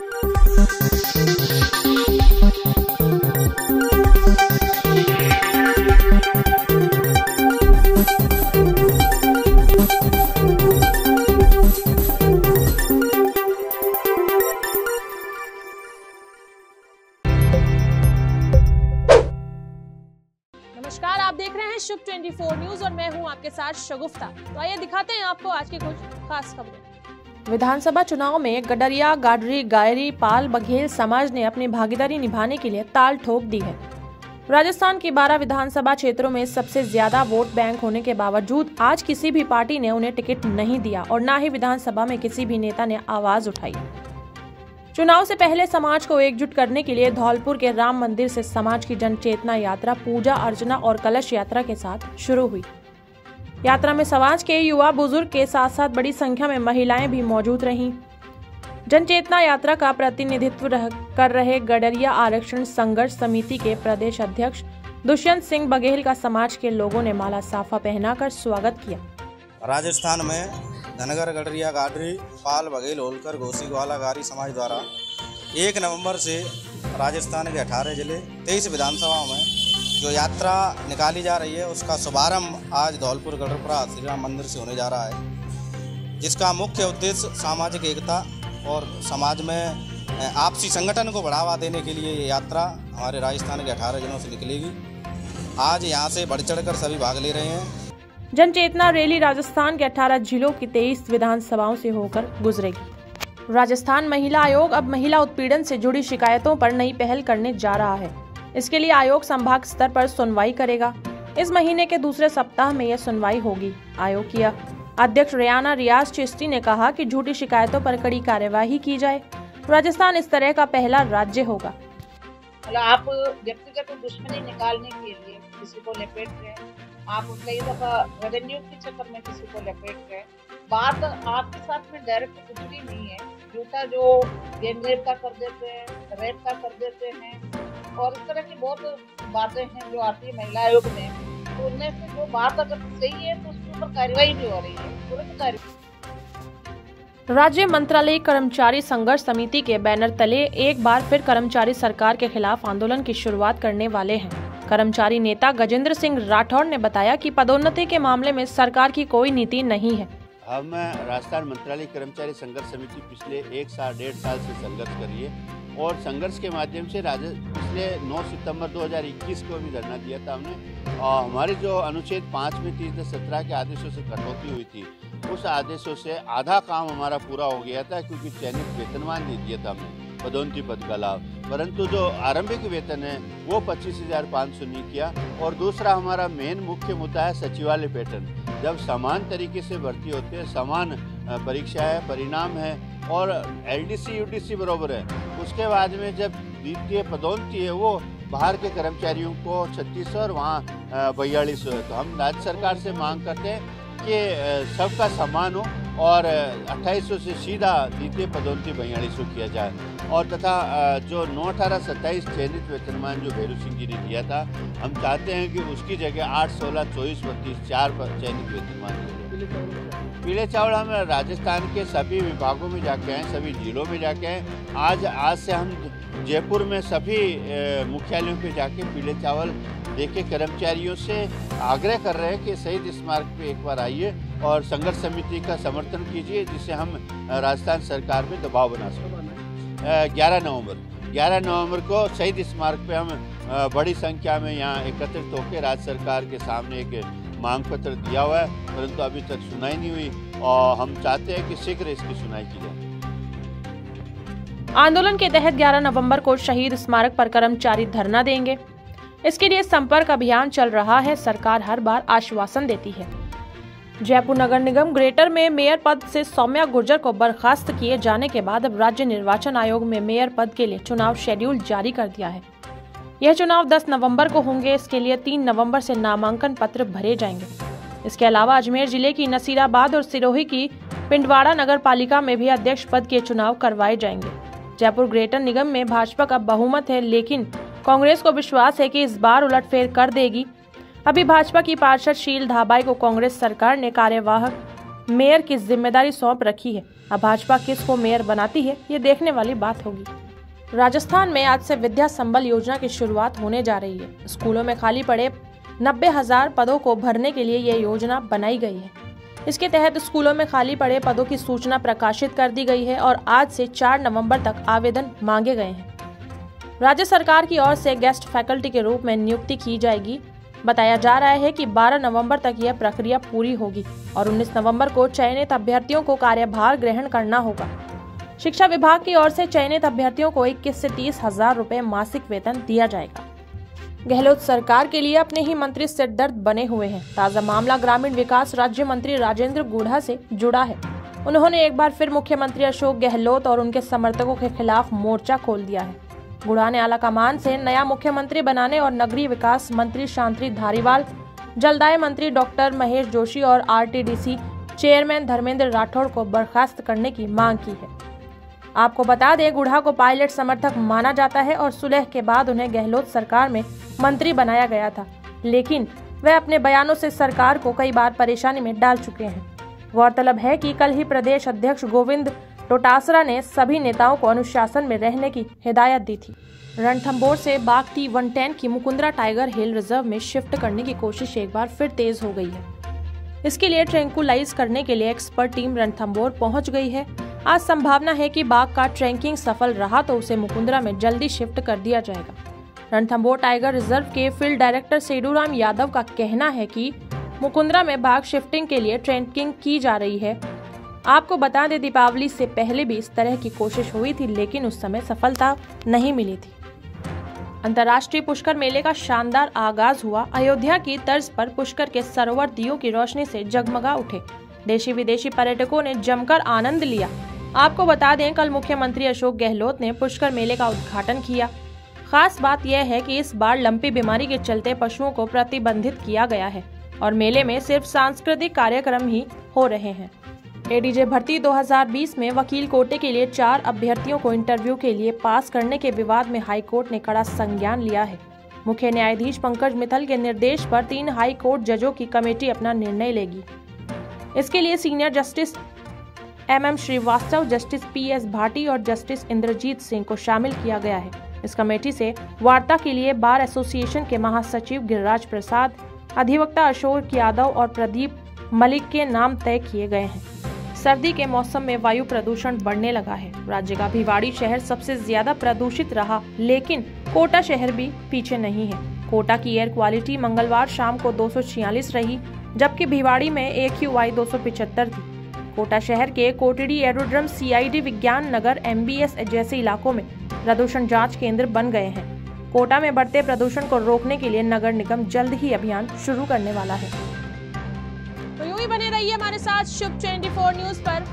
नमस्कार, आप देख रहे हैं शुभ 24 न्यूज और मैं हूं आपके साथ शगुफ्ता। तो आइए दिखाते हैं आपको आज की कुछ खास खबरें। विधानसभा चुनाव में गडरिया, गाडरी, गायरी, पाल, बघेल समाज ने अपनी भागीदारी निभाने के लिए ताल ठोक दी है। राजस्थान की 12 विधानसभा क्षेत्रों में सबसे ज्यादा वोट बैंक होने के बावजूद आज किसी भी पार्टी ने उन्हें टिकट नहीं दिया और न ही विधानसभा में किसी भी नेता ने आवाज उठाई। चुनाव से पहले समाज को एकजुट करने के लिए धौलपुर के राम मंदिर से समाज की जन चेतना यात्रा पूजा अर्चना और कलश यात्रा के साथ शुरू हुई। यात्रा में समाज के युवा बुजुर्ग के साथ साथ बड़ी संख्या में महिलाएं भी मौजूद रहीं। जन चेतना यात्रा का प्रतिनिधित्व कर रहे गडरिया आरक्षण संघर्ष समिति के प्रदेश अध्यक्ष दुष्यंत सिंह बघेल का समाज के लोगों ने माला साफा पहनाकर स्वागत किया। राजस्थान में धनगर, गडरिया, गाडरी, पाल, बघेल, होलकर, घोसी, ग्वाला, गारी समाज द्वारा 1 नवंबर से राजस्थान के 18 जिले 23 विधानसभाओं में जो यात्रा निकाली जा रही है उसका शुभारंभ आज धौलपुर गढ़पुरा श्री राम मंदिर से होने जा रहा है, जिसका मुख्य उद्देश्य सामाजिक एकता और समाज में आपसी संगठन को बढ़ावा देने के लिए ये यात्रा हमारे राजस्थान के 18 जिलों से निकलेगी। आज यहाँ से बढ़ चढ़कर सभी भाग ले रहे हैं। जन चेतना रैली राजस्थान के 18 जिलों की 23 विधानसभाओं से होकर गुजरेगी। राजस्थान महिला आयोग अब महिला उत्पीड़न से जुड़ी शिकायतों पर नई पहल करने जा रहा है। इसके लिए आयोग संभाग स्तर पर सुनवाई करेगा। इस महीने के दूसरे सप्ताह में यह सुनवाई होगी। आयोग की अध्यक्ष रेयाना रियाज चिश्ती ने कहा कि झूठी शिकायतों पर कड़ी कार्यवाही की जाए। राजस्थान इस तरह का पहला राज्य होगा। आप व्यक्तिगत दुश्मनी निकालने के लिए किसी को लपेट रहे, आप कई दफा रेवेन्यू के चक्कर में किसी को लपेट रहे। बात आपके साथ में डायरेक्ट कुछ भी नहीं है। झूठा जो गैंगरेप का कर देते हैं, रेप का कर देते हैं और इस तरह की बहुत बातें हैं जो आती है महिला आयोग में। तो उनमें से जो बात अगर सही है तो उसके ऊपर कार्रवाई भी हो रही है, तुरंत कार्रवाई। राज्य मंत्रालय कर्मचारी संघर्ष समिति के बैनर तले एक बार फिर कर्मचारी सरकार के खिलाफ आंदोलन की शुरुआत करने वाले हैं। कर्मचारी नेता गजेंद्र सिंह राठौड़ ने बताया कि पदोन्नति के मामले में सरकार की कोई नीति नहीं है। हम राजस्थान मंत्रालय कर्मचारी संघर्ष समिति पिछले 1.5 साल से संघर्ष कर रही है और संघर्ष के माध्यम से पिछले 9 सितंबर 2021 को भी धरना दिया था हमने। और हमारे जो अनुच्छेद 5 में 3-17 के आदेशों से कटौती हुई थी, उस आदेशों से आधा काम हमारा पूरा हो गया था, क्योंकि चयनित वेतनमान दे दिया था हमने पदोन्नति पद का लाभ, परंतु जो आरंभिक वेतन है वो 25,500 नहीं किया। और दूसरा हमारा मेन मुख्य मुद्दा है सचिवालय पैटर्न। जब समान तरीके से भर्ती होते हैं, समान परीक्षा है, परिणाम है और LDC UDC बराबर है, उसके बाद में जब द्वितीय पदोन्नति है वो बाहर के कर्मचारियों को 3600 और वहाँ 4200 है। तो हम राज्य सरकार से मांग करते हैं कि सबका समान हो और 2800 से सीधा द्वितीय पदोन्नति 4200 किया जाए। और तथा जो 9/18/27 चयनित वेतनमान जो भैरू सिंह जी ने दिया था, हम चाहते हैं कि उसकी जगह 8, 16, 24, 32, 4 पर चयनित वेतनमान। पीले चावल हम राजस्थान के सभी विभागों में जाके हैं, सभी जिलों में जाके हैं। आज से हम जयपुर में सभी मुख्यालयों पे जाके पीले चावल देके कर्मचारियों से आग्रह कर रहे हैं कि शहीद स्मारक पे एक बार आइए और संघर्ष समिति का समर्थन कीजिए, जिससे हम राजस्थान सरकार में दबाव बना सकें। 11 नवंबर को शहीद स्मारक पे हम बड़ी संख्या में यहाँ एकत्रित होकर राज्य सरकार के सामने एक मांग पत्र दिया हुआ है, परंतु अभी तक सुनाई नहीं हुई और हम चाहते हैं कि शीघ्र इसकी सुनाई की जाए। आंदोलन के तहत 11 नवंबर को शहीद स्मारक पर कर्मचारी धरना देंगे। इसके लिए संपर्क अभियान चल रहा है। सरकार हर बार आश्वासन देती है। जयपुर नगर निगम ग्रेटर में मेयर पद से सौम्या गुर्जर को बर्खास्त किए जाने के बाद अब राज्य निर्वाचन आयोग में मेयर पद के लिए चुनाव शेड्यूल जारी कर दिया है। यह चुनाव 10 नवंबर को होंगे। इसके लिए 3 नवंबर से नामांकन पत्र भरे जाएंगे। इसके अलावा अजमेर जिले की नसीराबाद और सिरोही की पिंडवाड़ा नगर पालिका में भी अध्यक्ष पद के चुनाव करवाए जाएंगे। जयपुर ग्रेटर निगम में भाजपा का बहुमत है, लेकिन कांग्रेस को विश्वास है कि इस बार उलटफेर कर देगी। अभी भाजपा की पार्षद शील धाबाई को कांग्रेस सरकार ने कार्यवाहक मेयर की जिम्मेदारी सौंप रखी है। अब भाजपा किसको मेयर बनाती है, ये देखने वाली बात होगी। राजस्थान में आज से विद्या संबल योजना की शुरुआत होने जा रही है। स्कूलों में खाली पड़े 90,000 पदों को भरने के लिए ये योजना बनाई गई है। इसके तहत स्कूलों में खाली पड़े पदों की सूचना प्रकाशित कर दी गई है और आज से 4 नवंबर तक आवेदन मांगे गए हैं। राज्य सरकार की ओर से गेस्ट फैकल्टी के रूप में नियुक्ति की जाएगी। बताया जा रहा है कि 12 नवंबर तक यह प्रक्रिया पूरी होगी और 19 नवंबर को चयनित अभ्यर्थियों को कार्यभार ग्रहण करना होगा। शिक्षा विभाग की ओर से चयनित अभ्यर्थियों को 21 से 30,000 रुपए मासिक वेतन दिया जाएगा। गहलोत सरकार के लिए अपने ही मंत्री सिरदर्द बने हुए हैं। ताजा मामला ग्रामीण विकास राज्य मंत्री राजेंद्र गुढ़ा से जुड़ा है। उन्होंने एक बार फिर मुख्यमंत्री अशोक गहलोत और उनके समर्थकों के खिलाफ मोर्चा खोल दिया है। गुढ़ा ने आलाकमान से नया मुख्यमंत्री बनाने और नगरीय विकास मंत्री शांति धारीवाल, जलदाय मंत्री डॉक्टर महेश जोशी और आरटीडीसी चेयरमैन धर्मेंद्र राठौड़ को बर्खास्त करने की मांग की है। आपको बता दें, गुढ़ा को पायलट समर्थक माना जाता है और सुलह के बाद उन्हें गहलोत सरकार में मंत्री बनाया गया था, लेकिन वह अपने बयानों से सरकार को कई बार परेशानी में डाल चुके हैं। गौरतलब है कि कल ही प्रदेश अध्यक्ष गोविंद डोटासरा ने सभी नेताओं को अनुशासन में रहने की हिदायत दी थी। रणथंभौर से बाघ T110 की मुकुंदरा टाइगर हिल रिजर्व में शिफ्ट करने की कोशिश एक बार फिर तेज हो गई है। इसके लिए ट्रैंकुलाइज करने के लिए एक्सपर्ट टीम रणथंभौर पहुंच गई है। आज संभावना है कि बाघ का ट्रैकिंग सफल रहा तो उसे मुकुंदरा में जल्दी शिफ्ट कर दिया जाएगा। रणथंभौर टाइगर रिजर्व के फील्ड डायरेक्टर सेडूराम यादव का कहना है कि मुकुंदरा में बाघ शिफ्टिंग के लिए ट्रैकिंग की जा रही है। आपको बता दें, दीपावली से पहले भी इस तरह की कोशिश हुई थी, लेकिन उस समय सफलता नहीं मिली थी। अंतर्राष्ट्रीय पुष्कर मेले का शानदार आगाज हुआ। अयोध्या की तर्ज पर पुष्कर के सरोवर दियों की रोशनी से जगमगा उठे। देशी विदेशी पर्यटकों ने जमकर आनंद लिया। आपको बता दें, कल मुख्यमंत्री अशोक गहलोत ने पुष्कर मेले का उद्घाटन किया। खास बात यह है कि इस बार लंपी बीमारी के चलते पशुओं को प्रतिबंधित किया गया है और मेले में सिर्फ सांस्कृतिक कार्यक्रम ही हो रहे हैं। एडीजे भर्ती 2020 में वकील कोटे के लिए 4 अभ्यर्थियों को इंटरव्यू के लिए पास करने के विवाद में हाईकोर्ट ने कड़ा संज्ञान लिया है। मुख्य न्यायाधीश पंकज मित्तल के निर्देश पर 3 हाई कोर्ट जजों की कमेटी अपना निर्णय लेगी। इसके लिए senior justice MM Srivastava, justice PS Bhati और जस्टिस इंद्रजीत सिंह को शामिल किया गया है। इस कमेटी से वार्ता के लिए बार एसोसिएशन के महासचिव गिरिराज प्रसाद, अधिवक्ता अशोक यादव और प्रदीप मलिक के नाम तय किए गए हैं। सर्दी के मौसम में वायु प्रदूषण बढ़ने लगा है। राज्य का भिवाड़ी शहर सबसे ज्यादा प्रदूषित रहा, लेकिन कोटा शहर भी पीछे नहीं है। कोटा की एयर क्वालिटी मंगलवार शाम को 246 रही, जबकि भिवाड़ी में AQI 275 थी। कोटा शहर के कोटड़ी एरोड्रम, CID विज्ञान नगर, MBS जैसे इलाकों में प्रदूषण जांच केंद्र बन गए हैं। कोटा में बढ़ते प्रदूषण को रोकने के लिए नगर निगम जल्द ही अभियान शुरू करने वाला है। तो यूं ही बने रहिए हमारे साथ शुभ 24 न्यूज पर।